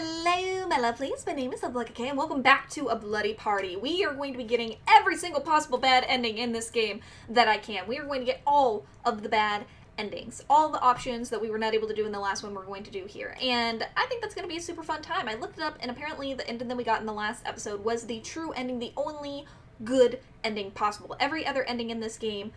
Hello, my lovelies. My name is LOVELIES, and welcome back to A Bloody Party. We are going to be getting every single possible bad ending in this game that I can. We are going to get all of the bad endings. All the options that we were not able to do in the last one we're going to do here. And I think that's going to be a super fun time. I looked it up, and apparently the ending that we got in the last episode was the true ending, the only good ending possible. Every other ending in this game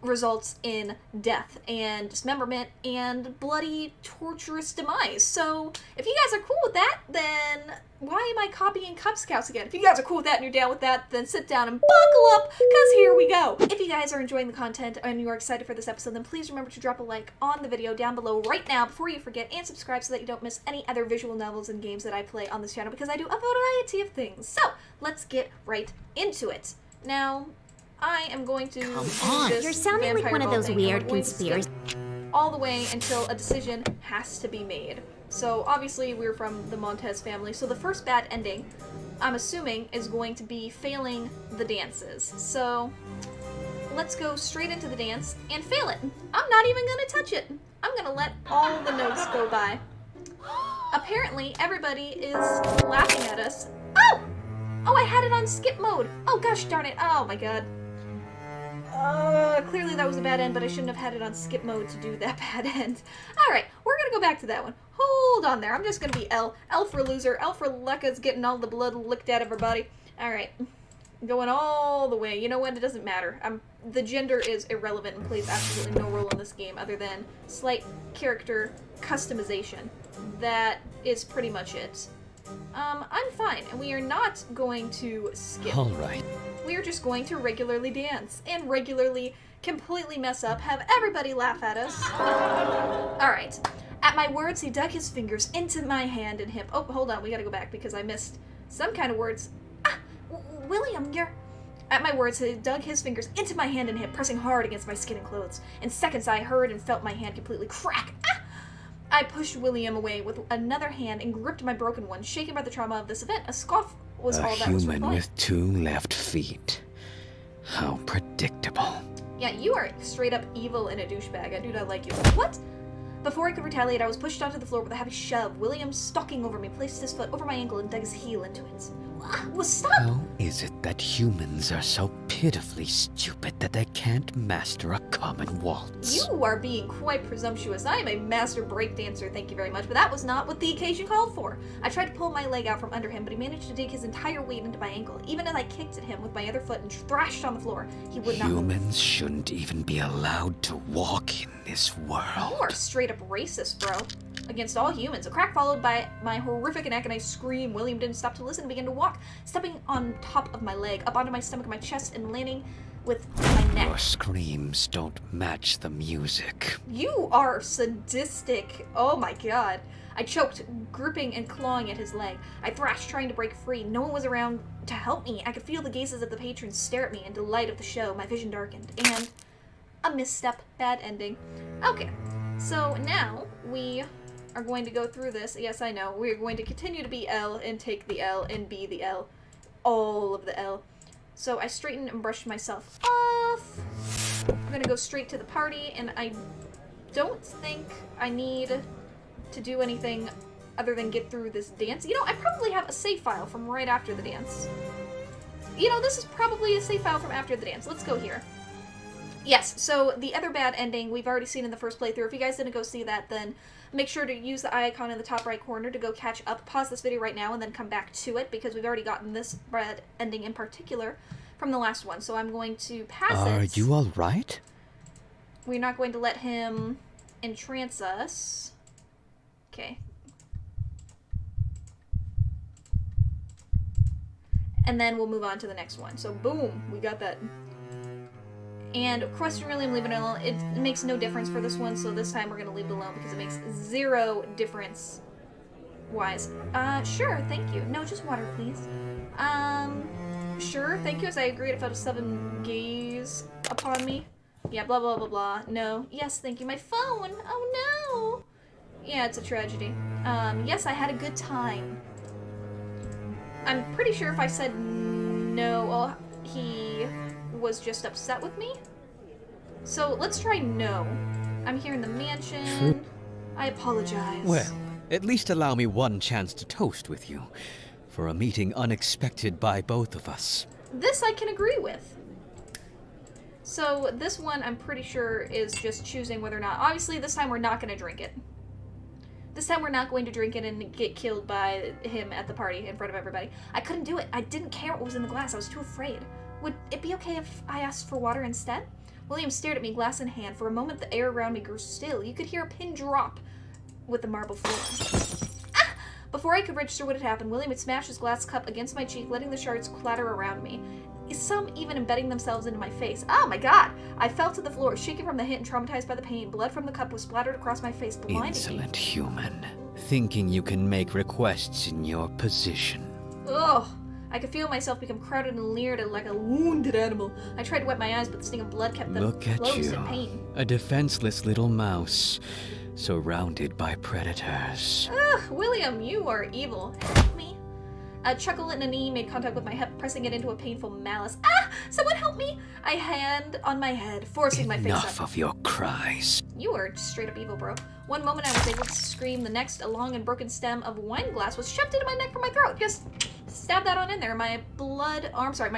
results in death and dismemberment and bloody, torturous demise. So, if you guys are cool with that, then why am I copying Cub Scouts again? If you guys are cool with that and you're down with that, then sit down and buckle up, because here we go! If you guys are enjoying the content and you are excited for this episode, then please remember to drop a like on the video down below right now before you forget, and subscribe so that you don't miss any other visual novels and games that I play on this channel, because I do a variety of things. So, let's get right into it. Now, I am going to Come on, you're sounding like one of those weird conspiracies. All the way until a decision has to be made. So obviously we're from the Montez family, so the first bad ending, I'm assuming, is going to be failing the dances. So let's go straight into the dance and fail it. I'm not even gonna touch it. I'm gonna let all the notes go by. Apparently everybody is laughing at us. Oh! Oh, I had it on skip mode. Oh gosh darn it. Oh my god. Clearly that was a bad end, but I shouldn't have had it on skip mode to do that bad end. Alright, we're gonna go back to that one. Hold on there, I'm just gonna be L. L for loser. L for Lekka's getting all the blood licked out of her body. Alright, going all the way. You know what, it doesn't matter. The gender is irrelevant and plays absolutely no role in this game other than slight character customization. That is pretty much it. I'm fine, and we are not going to skip. Alright. We are just going to regularly dance, and regularly completely mess up, have everybody laugh at us. Alright. At my words, he dug his fingers into my hand and hip. Oh, hold on, we gotta go back because I missed some kind of words. Ah! William, you're... At my words, he dug his fingers into my hand and hip, pressing hard against my skin and clothes. In seconds, I heard and felt my hand completely crack. Ah! I pushed William away with another hand and gripped my broken one, shaken by the trauma of this event. A scoff was all that was A replying. human with 2 left feet. How predictable. Yeah, you are straight up evil and a douchebag. I do not like you. What? Before I could retaliate, I was pushed onto the floor with a heavy shove. William, stalking over me, placed his foot over my ankle and dug his heel into it. Stop! How is it that humans are so pitifully stupid that they can't master a common waltz? You are being quite presumptuous. I am a master breakdancer, thank you very much, but that was not what the occasion called for. I tried to pull my leg out from under him, but he managed to dig his entire weight into my ankle. Even as I kicked at him with my other foot and thrashed on the floor, he would not move. Humans shouldn't even be allowed to walk in this world. You are straight up racist, bro. Against all humans. A crack followed by my horrific and agonized scream. William didn't stop to listen and began to walk, stepping on top of my leg, up onto my stomach, my chest, and landing with my neck. Your screams don't match the music. You are sadistic. Oh my god. I choked, gripping and clawing at his leg. I thrashed, trying to break free. No one was around to help me. I could feel the gazes of the patrons stare at me in delight of the show. My vision darkened. And a misstep. Bad ending. Okay. So now we are going to go through this. Yes, I know. We're going to continue to be L and take the L and be the L. All of the L. So I straightened and brushed myself off. I'm gonna go straight to the party, and I don't think I need to do anything other than get through this dance. You know, I probably have a save file from right after the dance. You know, this is probably a save file from after the dance. Let's go here. Yes, so the other bad ending we've already seen in the first playthrough. If you guys didn't go see that, then make sure to use the eye icon in the top right corner to go catch up. Pause this video right now and then come back to it, because we've already gotten this bad ending in particular from the last one. So I'm going to pass it. Are you alright? We're not going to let him entrance us. Okay. And then we'll move on to the next one. So boom, we got that. And question William, leave it alone. It makes no difference for this one, so this time we're going to leave it alone because it makes 0 difference wise. Sure, thank you. No, just water, please. Sure, thank you. As I agreed, I felt a sudden gaze upon me. Yeah, blah, blah, blah, blah. No. Yes, thank you. My phone. Oh, no. Yeah, it's a tragedy. Yes, I had a good time. I'm pretty sure if I said no, well, he was just upset with me. So let's try no. I'm here in the mansion. I apologize. Well, At least allow me one chance to toast with you, for a meeting unexpected by both of us. This I can agree with. So this one I'm pretty sure is just choosing whether or not... Obviously, this time we're not going to drink it. This time we're not going to drink it and get killed by him at the party in front of everybody. I couldn't do it. I didn't care what was in the glass. I was too afraid. Would it be okay if I asked for water instead? William stared at me, glass in hand. For a moment, the air around me grew still. You could hear a pin drop with the marble floor. Ah! Before I could register what had happened, William had smashed his glass cup against my cheek, letting the shards clatter around me. Some even embedding themselves into my face. Oh my god! I fell to the floor, shaken from the hit and traumatized by the pain. Blood from the cup was splattered across my face, blinding me. Insolent human, thinking you can make requests in your position. Ugh! I could feel myself become crowded and leered at like a wounded animal. I tried to wipe my eyes, but the sting of blood kept them closed in pain. A defenseless little mouse, surrounded by predators. Ugh, William, you are evil. Help me. A chuckle and a knee made contact with my hip, pressing it into a painful malice. Ah! Someone help me! I hand on my head, forcing my face up. Enough of your cries. You are straight up evil, bro. One moment I was able to scream, the next a long and broken stem of wine glass was shoved into my neck from my throat. Just stab that on in there. My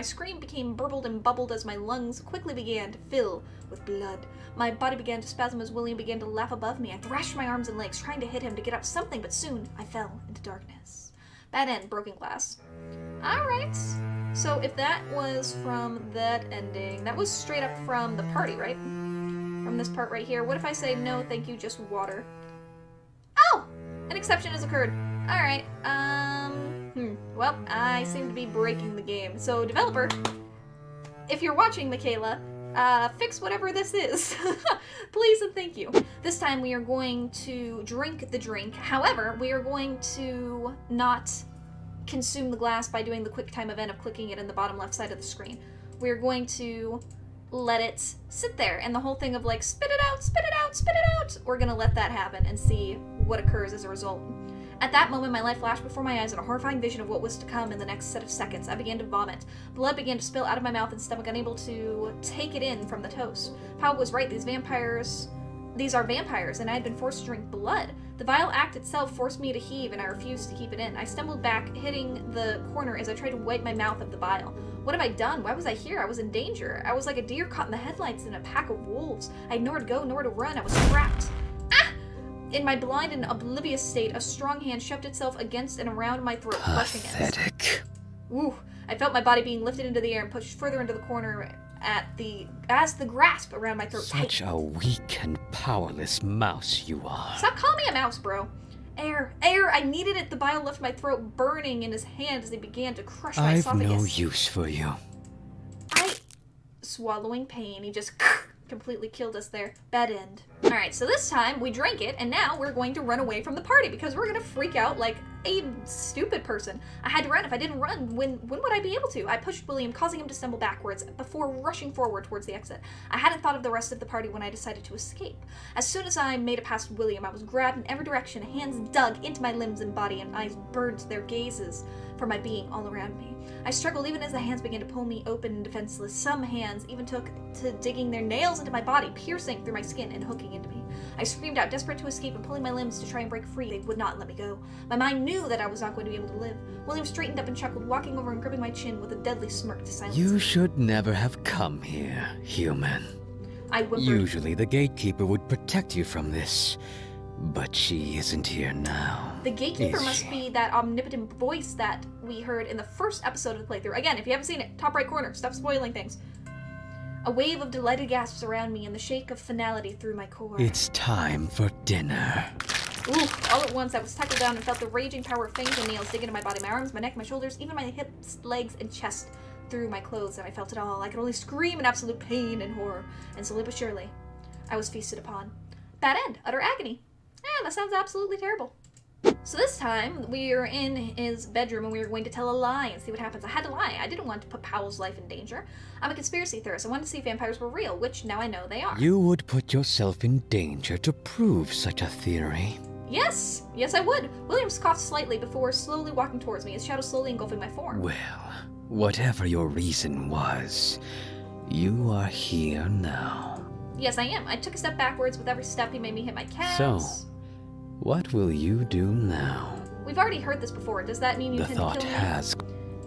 scream became burbled and bubbled as my lungs quickly began to fill with blood. My body began to spasm as William began to laugh above me. I thrashed my arms and legs, trying to hit him to get up something, but soon I fell into darkness. Bad end, broken glass. Alright. So if that was from that ending, that was straight up from the party, right? From this part right here. What if I say, no, thank you, just water? Oh! An exception has occurred. Alright, well, I seem to be breaking the game. So, developer, if you're watching, Michaela, fix whatever this is. Please and thank you. This time we are going to drink the drink. However, we are going to not consume the glass by doing the quick time event of clicking it in the bottom left side of the screen. We are going to let it sit there, and the whole thing of like, spit it out, spit it out, spit it out, we're gonna let that happen and see what occurs as a result. At that moment, my life flashed before my eyes in a horrifying vision of what was to come in the next set of seconds. I began to vomit. Blood began to spill out of my mouth and stomach, unable to take it in from the toast. Powell was right, these are vampires, and I had been forced to drink blood. The vile act itself forced me to heave, and I refused to keep it in. I stumbled back, hitting the corner as I tried to wipe my mouth of the bile. What have I done? Why was I here? I was in danger. I was like a deer caught in the headlights in a pack of wolves. I had nowhere to go, nowhere to run. I was trapped. In my blind and oblivious state, a strong hand shoved itself against and around my throat, crushing it. Pathetic. Ooh, I felt my body being lifted into the air and pushed further into the corner as the grasp around my throat tightened. Such a weak and powerless mouse you are. Stop calling me a mouse, bro. Air, I needed it. The bile left my throat burning in his hand as they began to crush my esophagus. I've no use for you. Swallowing pain, he just completely killed us there. Bad end. Alright, so this time we drank it, and now we're going to run away from the party because we're gonna freak out like a stupid person. I had to run. If I didn't run, when would I be able to? I pushed William, causing him to stumble backwards before rushing forward towards the exit. I hadn't thought of the rest of the party when I decided to escape. As soon as I made it past William, I was grabbed in every direction, hands dug into my limbs and body, and eyes burned their gazes for my being all around me. I struggled even as the hands began to pull me open and defenseless. Some hands even took to digging their nails into my body, piercing through my skin and hooking into me. I screamed out, desperate to escape and pulling my limbs to try and break free. They would not let me go. My mind knew that I was not going to be able to live. William straightened up and chuckled, walking over and gripping my chin with a deadly smirk to silence me. You should never have come here, human. I whimpered. Usually the gatekeeper would protect you from this, but she isn't here now. The gatekeeper must be that omnipotent voice that we heard in the first episode of the playthrough. Again, if you haven't seen it, top right corner, stop spoiling things. A wave of delighted gasps around me and the shake of finality through my core. It's time for dinner. Ooh, all at once I was tackled down and felt the raging power of fangs and nails dig into my body, my arms, my neck, my shoulders, even my hips, legs, and chest through my clothes, and I felt it all. I could only scream in absolute pain and horror, and slowly but surely, I was feasted upon. Bad end, utter agony. That sounds absolutely terrible. So this time, we are in his bedroom and we are going to tell a lie and see what happens. I had to lie. I didn't want to put Powell's life in danger. I'm a conspiracy theorist. I wanted to see if vampires were real, which now I know they are. You would put yourself in danger to prove such a theory. Yes, I would. Williams coughed slightly before slowly walking towards me, his shadow slowly engulfing my form. Well, whatever your reason was, you are here now. Yes, I am. I took a step backwards. With every step, he made me hit my calves. So, What will you do now? We've already heard this before. Does that mean you The can thought kill me? has...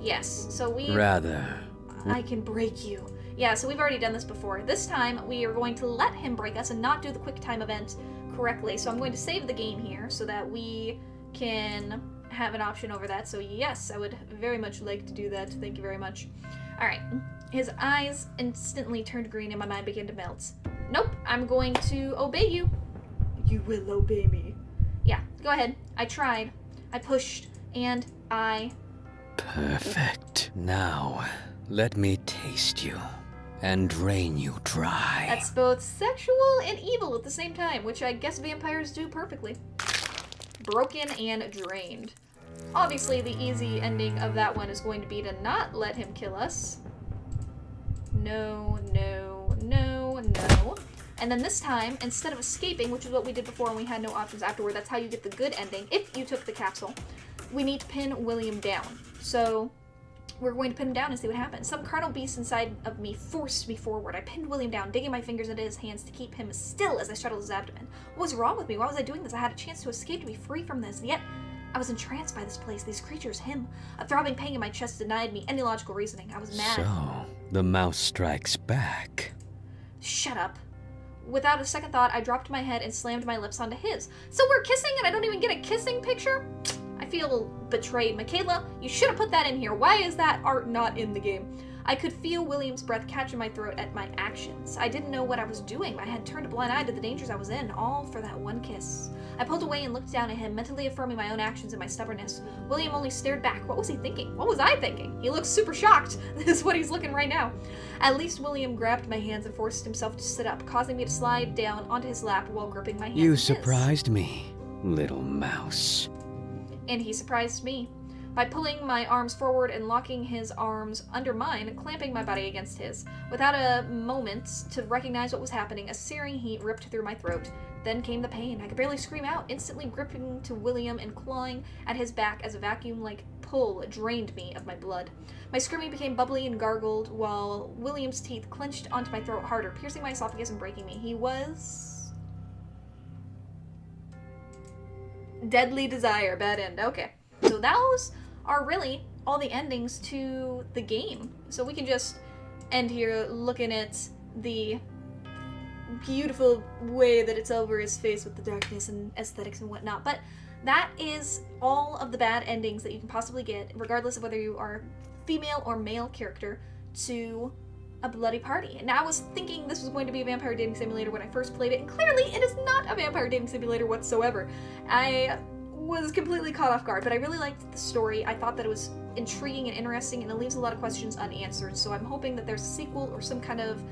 Yes, so we... Rather... I can break you. Yeah, so we've already done this before. This time, we are going to let him break us and not do the quick time event correctly. So I'm going to save the game here so that we can have an option over that. So yes, I would very much like to do that. Thank you very much. Alright. His eyes instantly turned green and my mind began to melt. Nope, I'm going to obey you. You will obey me. Yeah, go ahead. I tried. I pushed. And I... Perfect. Now, let me taste you and drain you dry. That's both sexual and evil at the same time, which I guess vampires do perfectly. Broken and drained. Obviously, the easy ending of that one is going to be to not let him kill us. No, no, no, no. And then this time, instead of escaping, which is what we did before and we had no options afterward, that's how you get the good ending, if you took the capsule, we need to pin William down. So we're going to pin him down and see what happens. Some carnal beast inside of me forced me forward. I pinned William down, digging my fingers into his hands to keep him still as I straddled his abdomen. What was wrong with me? Why was I doing this? I had a chance to escape, to be free from this, and yet I was entranced by this place, these creatures, him. A throbbing pain in my chest denied me any logical reasoning. I was mad. So, the mouse strikes back. Shut up. Without a second thought, I dropped my head and slammed my lips onto his. So we're kissing and I don't even get a kissing picture? I feel betrayed. Michaela, you should have put that in here. Why is that art not in the game? I could feel William's breath catch in my throat at my actions. I didn't know what I was doing. I had turned a blind eye to the dangers I was in, all for that one kiss. I pulled away and looked down at him, mentally affirming my own actions and my stubbornness. William only stared back. What was he thinking? What was I thinking? He looks super shocked. This is what he's looking right now. At least William grabbed my hands and forced himself to sit up, causing me to slide down onto his lap while gripping my hands. You surprised me, little mouse. And he surprised me by pulling my arms forward and locking his arms under mine, clamping my body against his. Without a moment to recognize what was happening, a searing heat ripped through my throat. Then came the pain. I could barely scream out, instantly gripping to William and clawing at his back as a vacuum-like pull drained me of my blood. My screaming became bubbly and gargled, while William's teeth clenched onto my throat harder, piercing my esophagus and breaking me. He was... Deadly desire, bad end. Okay. So those are really all the endings to the game. So we can just end here looking at the beautiful way that it's over his face with the darkness and aesthetics and whatnot. But that is all of the bad endings that you can possibly get, regardless of whether you are female or male character, to a bloody party. And I was thinking this was going to be a vampire dating simulator when I first played it, and clearly it is not a vampire dating simulator whatsoever. I was completely caught off guard, but I really liked the story. I thought that it was intriguing and interesting, and it leaves a lot of questions unanswered. So I'm hoping that there's a sequel or some kind of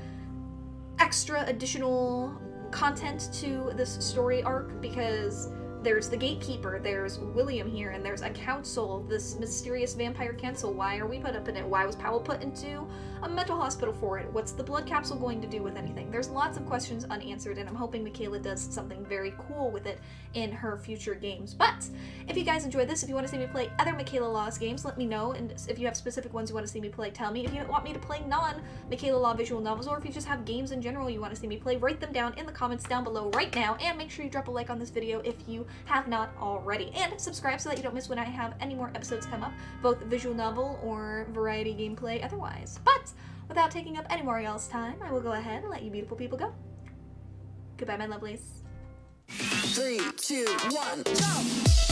extra additional content to this story arc, because there's the gatekeeper, there's William here, and there's a council, this mysterious vampire council. Why are we put up in it? Why was Powell put into a mental hospital for it? What's the blood capsule going to do with anything? There's lots of questions unanswered, and I'm hoping Michaela does something very cool with it in her future games. But if you guys enjoyed this, if you want to see me play other Michaela Laws games, let me know, and if you have specific ones you want to see me play, tell me. If you want me to play non-Michaela Law visual novels, or if you just have games in general you want to see me play, write them down in the comments down below right now, and make sure you drop a like on this video if you have not already, and subscribe so that you don't miss when I have any more episodes come up, both visual novel or variety gameplay otherwise. But without taking up any more of y'all's time, I will go ahead and let you beautiful people go. Goodbye, my lovelies. 3, 2, 1, go!